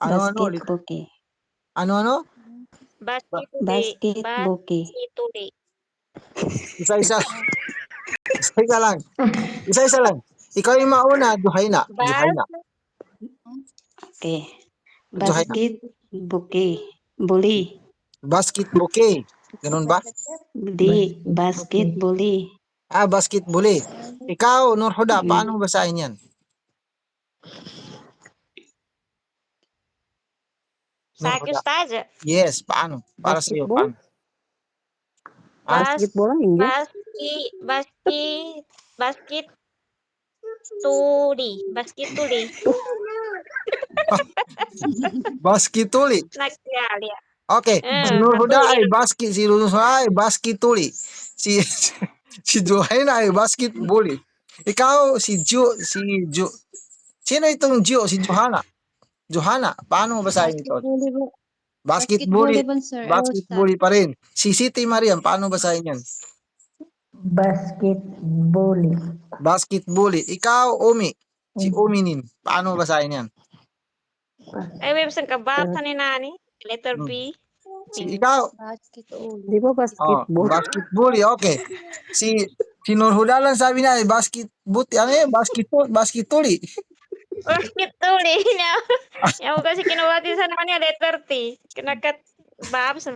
Ano-ano Basket ulit? bouquet. Ano-ano? Basket bouquet. Basketuli. Isa-isa. Isa-isa lang. Isa-isa lang. Ikaw yung mauna, Juhaina. Juhaina. Okay. Juhaina. Basket bouquet. Bully. Basket bouquet. Ganun ba? Di. Basket bully. Basketball eh. Ikaw, Nurhuda, paano mo basahin yan? Sa akin, Nurhuda. Ustaz. Yes, paano? Para sa iyo, Basketball? paano? Basketball ang English? Basketuli. Basketuli. Nagkali. Okay, si Nurhuda ay basketuli. Si Juhaina ay basketball eh. Ikaw, si Ju. Sino itong Ju? Si Johanna. Johanna, paano mo basahin ito? Basketball. Basketball pa rin. Si Siti Mariam, paano basahin yan? Basketball. Basketball. Ikaw, Umi. Si Uminin, paano basahin yan? Ay, may isang kabata ni Nani. Letter B. Ikaw, Di ba basketball? basketball. Okay. Si Nurhuda lang sabi niya, basketball. Ano yan? Basketball. Basketuli. Yung kasi kinawati sa naman niya, letter T. Kinakat, babs.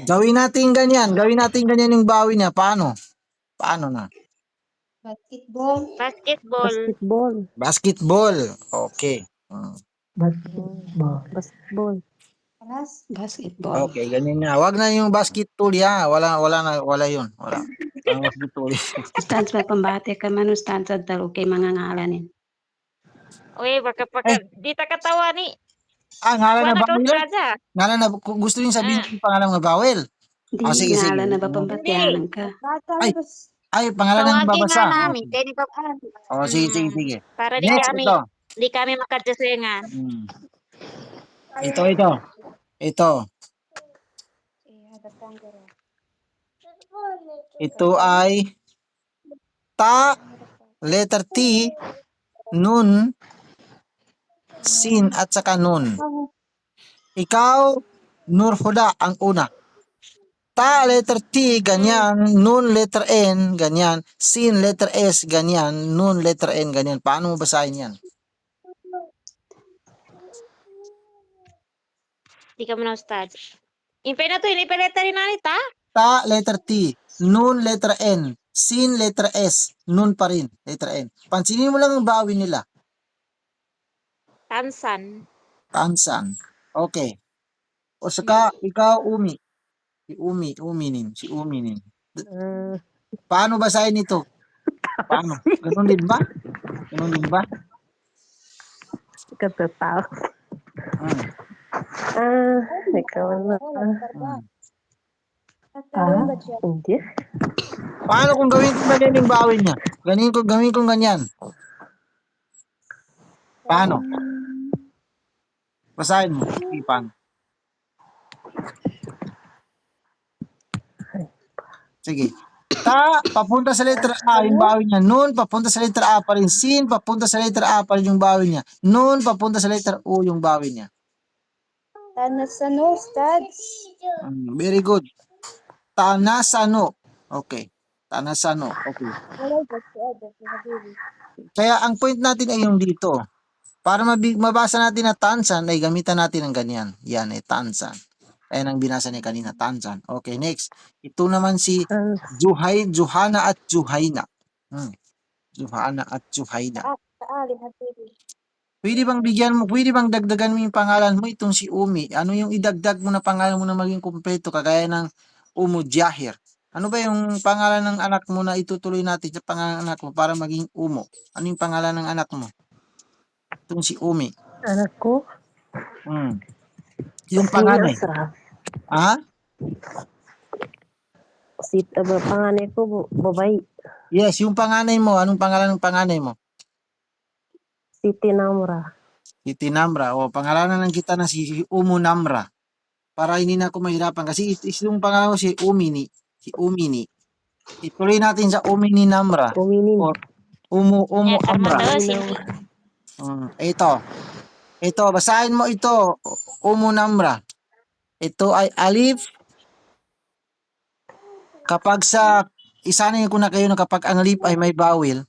Gawin natin ganyan yung bawi niya. Paano? Paano na? Basketball. Basketball. Basketball. Okay. Basketball. Basketball. Okay, ganyan na. Wag na yung basketball ya. Wala yun. Wala. Ang basketball. Ustaz, may pambate ka man, Ustaz, sa dalo kay mga ngalanin. Uy, baka di ta katawa ni. Ngalan na Wala ka bawel? Ustaza. Ngalan na, gusto niyo sabihin yung pangalan ng bawel? Di Sige. ngalan na ba pambateanan ka? Ay, pangalan ng Tawagin babasa. nga namin. Kaya di pa Sige. Para Next, ito. di kami makadyasengan. Ito. Ito ay ta, letter T, nun, sin, at saka nun. Ikaw, Nurhuda, ang una. Ta, letter T, ganyan. Nun, letter N, ganyan. Sin, letter S, ganyan. Nun, letter N, ganyan. Paano mo basahin yan? Di ka mo na Ustaz. Impay na to, inipaleta rin namin ta. Ta, letter T. Nun, letter N. Sin, letter S. Nun pa rin, letter N. Pansinin mo lang ang bawi nila. Tansan. Tansan. Okay. O saka, ikaw, Umi. Si Uminin. Paano basahin ito? Paano? Ganun din ba? Katataw. Ikaw na. Hindi. Paano kung gawin ko ganyan yung bawi niya? Gawin ko ganyan. Paano? Basahin mo. Paano? Sige. Ta, papunta sa letter A yung bawi niya. Nun, papunta sa letter A pa rin. Sin, papunta sa letter A pa rin yung bawi niya. Nun, papunta sa letter O yung bawi niya. Tanasano, Ustad. Very good. Tanasano. Okay. Tanasano. Okay. Kaya ang point natin ay yung dito. Para mabasa natin na tansan, ay gamitan natin ng ganyan. Yan ay tansan. Ayan ang binasa niya kanina, tansan. Okay, next. Ito naman si Johanna at Juhaina. Johanna at Juhaina. Pwede bang dagdagan mo yung pangalan mo, itong si Umi? Ano yung idagdag mo na pangalan mo na maging kumpleto, kagaya ng Umu Jahir? Ano ba yung pangalan ng anak mo na itutuloy natin sa pangalan ng anak mo para maging Umo? Ano yung pangalan ng anak mo? Itong si Umi. Anak ko? Yung panganay. Panganay ko, babae. Yes, yung panganay mo. Anong pangalan ng panganay mo? Siti Namra. Siti Namra. O, pangalanan lang kita na si Umu Namra. Para hindi na ako mahirapan. Kasi yung pangalan mo si Umini. Ituloy natin sa Umini Namra. Uminin. Or Umu Amra. Ito. Ito, basahin mo ito. Umunamra. Ito ay alif. Kapag isanin ko na kayo na kapag ang alif ay may bawil,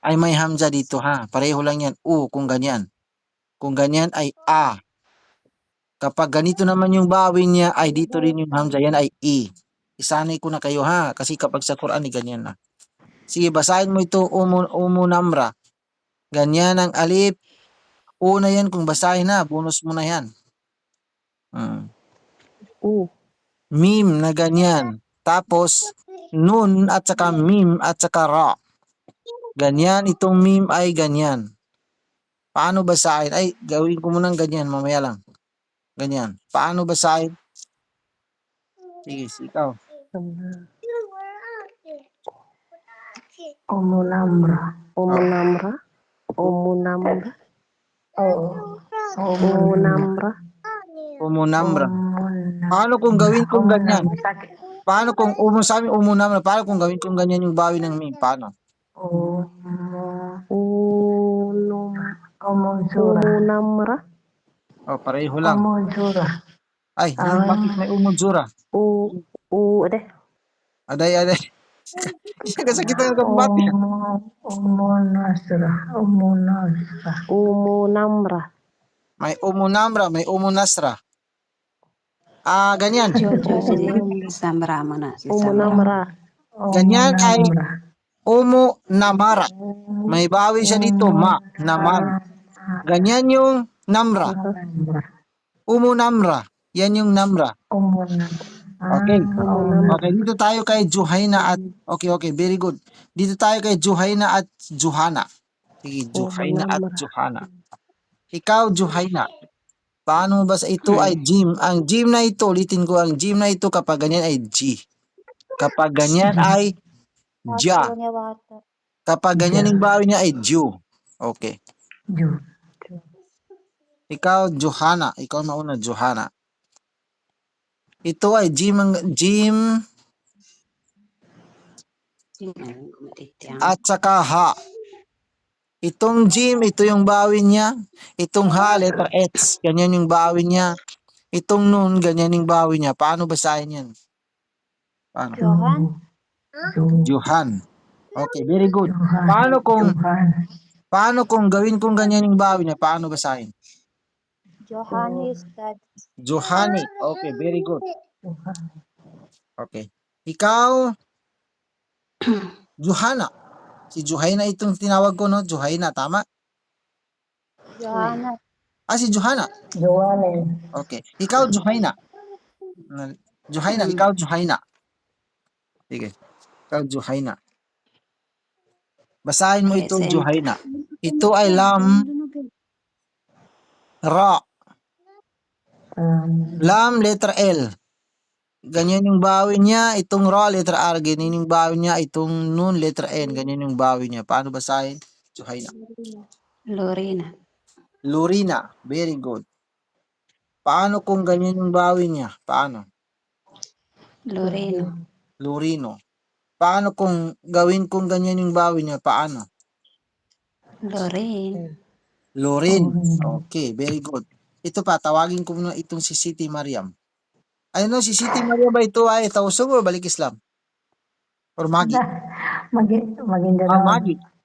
ay may hamza dito ha. Pareho lang yan. Kung ganyan. Kung ganyan ay a. Kapag ganito naman yung bawin niya ay dito rin yung hamza. Yan ay i. Isanay ko na kayo ha. Kasi kapag sa Quran ay ganyan na. Sige, basahin mo ito. Umunamra. Ganyan ang alif. Una yan kung basahin na. Bonus mo na yan. Mim na ganyan. Tapos, nun at saka mim at saka ra. Ganyan, itong mim ay ganyan. Paano basahin? Ay, gawin ko munang ganyan, mamaya lang. Ganyan. Paano basahin? Sige, ikaw. Umunamra. Umunamra. Umunamra. Umunamra. Umunamra. Paano kung gawin kong ganyan? Paano kung umunamra? Paano kung gawin kong ganyan yung bawi ng mim? Paano? Umunamra. Pareho lang. Umunjura. Ay, bakit may umudzura? Deh. Aday. Kasakitan ng kabati. Umunamra. May umunamra, may umunasra. Ganyan. Jojo si Samra mo na. Si Samra. Umunamra. Ganyan ay umunamara. May bawi siya dito, namara. Ganyan yung namra. Umunamra. Yan yung namra. Okay. Okay, dito tayo kay Juhaina at okay, very good. Dito tayo kay Juhaina at Juhana. Sige, Juhaina at Juhana. Ikaw, Juhaina. Paano ba ito ay Jim? Ang Jim na ito, ulitin ko, ang Jim na ito kapag ganyan ay G. Kapag ganyan ay Ja. Kapag ganyan yung bawi niya ay Ju. Okay. Ikaw, Juhana. Ikaw mauna, Juhana. Ito ay Jim at saka ha. Itong Jim, ito yung bawin niya. Itong ha, letter H, ganyan yung bawin niya. Itong nun, ganyan yung bawin niya. Paano basahin yan? Paano? Johan. Okay, very good. Paano kung gawin kong ganyan yung bawin niya? Paano basahin? Johanny, Ustad. Johani. Okay, very good. Okay. Ikaw, Juhana. Si Juhaina itong tinawag ko, no? Juhaina, tama? Johanna. Si Juhana. Okay. Ikaw, Juhaina. Juhaina, ikaw, Juhaina. Sige. Ikaw, Juhaina. Basahin mo itong Juhaina. Ito ay lam, ra. Lam, letter L. Ganyan yung bawin niya. Itong ra, letter R. Ganyan yung bawin niya. Itong nun, letter N. Ganyan yung bawin niya. Paano basahin? Juhaina. Lorena. Lorina. Very good. Paano kung ganyan yung bawin niya? Paano? Loreno. Lorino. Paano kung gawin kung ganyan yung bawin niya? Paano? Loren. Lorin. Okay, very good. Ito pa, tawagin ko muna itong si Siti Mariam. Ano, si Siti Mariam ba ito ay Tausug o balik Islam? Or Magi? Magi.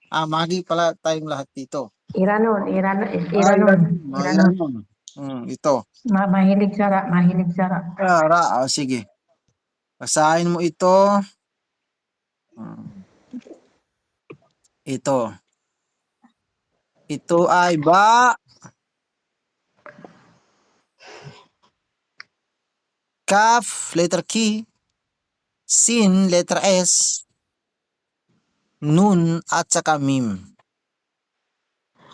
Magi pala tayong lahat dito. Iranon. Ito. Mahilig sara. Sige. Basahin mo ito. Ito. Ito ay Kaf, letter K. Sin, letter S. Nun, at saka Mim.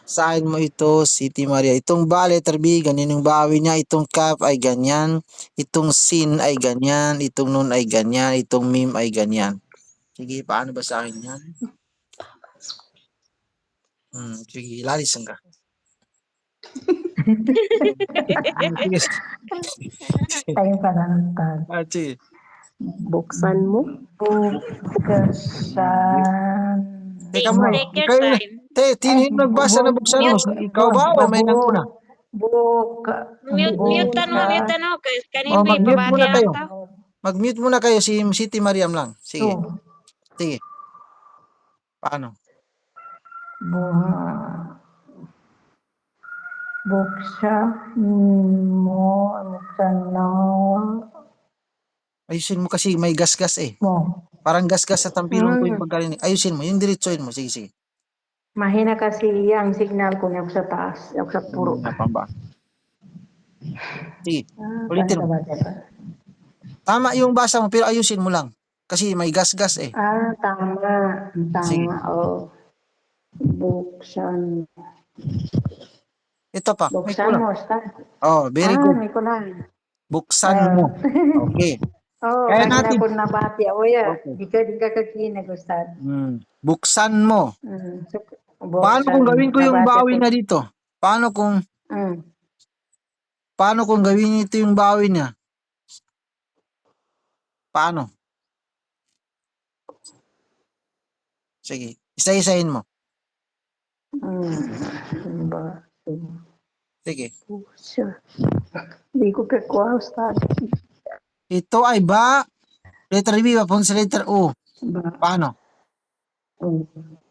Basahin mo ito, Siti Maria. Itong ba, letter B, ganyan yung bawi niya. Itong Kaf ay ganyan. Itong Sin ay ganyan. Itong Nun ay ganyan. Itong Mim ay ganyan. Sige, paano basahin yan? Sige, lalisan ka. Tayo parang Sige. buksan mo. Teka muna. Take your time. Tinin nagbasa na buksan mo. Ikaw ba o may nanguna? Mutan mo, Buka. mutan mo. Kaya O, kanino mag-mute pabati muna kayo. ang tao. Mag-mute muna kayo si Siti Mariam lang. Sige. Tuh. Sige. Paano? Buksa mo, buksan na Ayusin mo kasi may gasgas eh. mo. Parang gasgas sa tampilong ko yung pagkarinig. Ayusin mo. Yung diretsoin mo. Sige, sige. Mahina kasi ang signal ko niya sa taas, yung sa puro. Pamba. Sige. Ah, Ulitin mo. basa-basa. Tama yung basa mo pero ayusin mo lang. Kasi may gasgas eh. Ah, tama. Sige. Tama, oh. Buksan. Ito pa. May Buksan kulang. mo, start. Oh, very good. May kulang. Buksan mo. Okay. Oh, Kaya kanina natin. ko nabati. O ya, Okay. di ka kakinag, Ustad. Buksan mo. So, Paano kung gawin ko yung bawi niya dito? Paano kung gawin ito yung bawi niya? Paano? Sige. Isa-isahin mo. Sige. Di ko kakuha, Ustad. Ito ay ba? Letter B papunta sa letter O. Paano?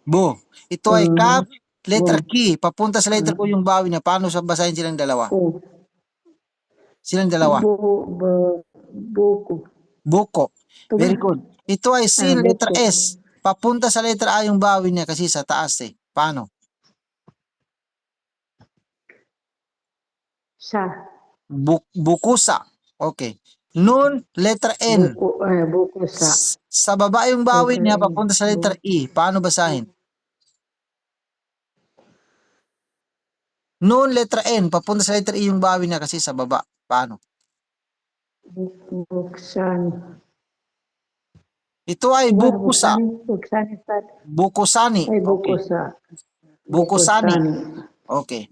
Bo. Ito ay kap. Letter K. Papunta sa letter O yung bawi niya. Paano basahin silang dalawa? Silang dalawa. Buko. Buko. Very good. Ito ay sin. Letter buko. S. Papunta sa letter A yung bawi niya kasi sa taas eh. Paano? Sa. Bukusa. Okay. Nun, letter N. Buko sa. Sa baba yung bawi Letter niya N. papunta sa letter E. Paano basahin? Nun, letter N. Papunta sa letter E yung bawi niya kasi sa baba. Paano? Buksan. Ito ay bukusa. Buksan, Ustad. Bukusani. Ay, Okay. buko sa. Bukusani. Okay.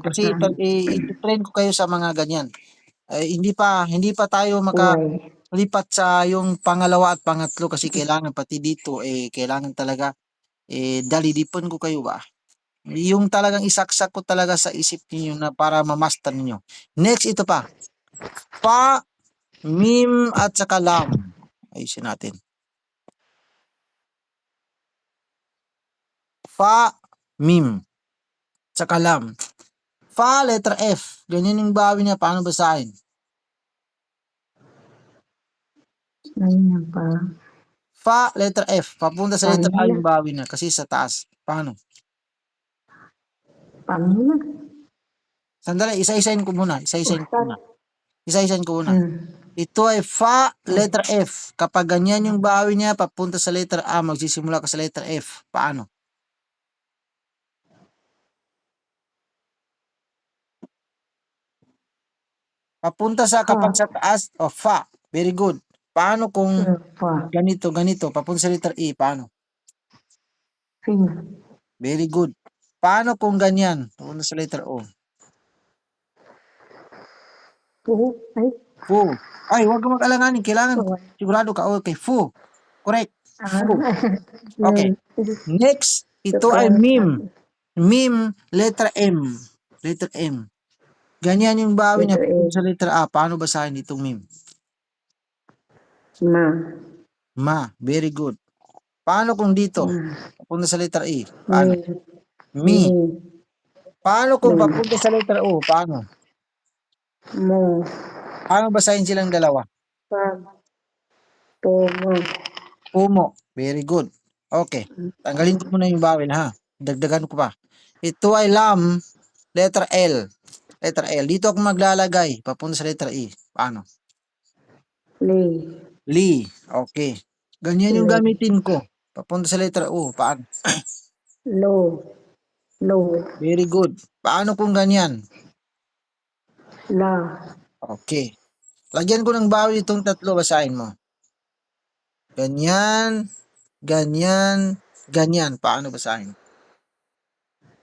Kasi i-train ko kayo sa mga ganyan. Hindi pa tayo makalipat sa yung pangalawa at pangatlo kasi kailangan pati dito kailangan talaga dalidipon ko kayo ba. Yung talagang isaksak ko talaga sa isip niyo na para ma-master niyo. Next ito pa. Fa, mim at saka lam. Ayusin natin. Fa, mim, saka lam. Fa, letter F. Ganyan yung bawi niya. Paano basahin? Ayun pa. Fa, letter F. Papunta sa letter A yung bawi niya kasi sa taas. Paano? Pamilya. Sandali, isa-isahin ko muna. Isa-isahin ko muna. Ito ay fa, letter F. Kapag ganyan yung bawi niya, papunta sa letter A, magsisimula ka sa letter F. Paano? Papunta sa kapag sa taas, fa. Very good. Paano kung ganito, papunta sa letter E, paano? Very good. Paano kung ganyan, papunta sa letter O? Fu. Ay, huwag kang mag-alanganin. Kailangan sigurado ka. Okay, fu. Correct. Fu. Okay. Next, ito ay mim. Mim, letter M. Letter M. Ganyan yung bawi niya papunta sa letter A. Paano basahin itong mim? Ma. Very good. Paano kung dito? Papunta sa letter E. Paano? Mi. Paano kung papunta sa letter O? Paano? Paano basahin silang dalawa? Pumo. Very good. Okay. Tanggalin ko muna yung bawel ha. Dagdagan ko pa. Ito ay lam. Letter L. Letter L. Dito ako maglalagay. Papunta sa letter E. Paano? Li. Okay. Ganyan yung gamitin ko. Papunta sa letter O. Paano? Low. Very good. Paano kung ganyan? La. Okay. Lagyan ko ng bawal itong tatlo. Basahin mo. Ganyan. Ganyan. Ganyan. Paano basahin?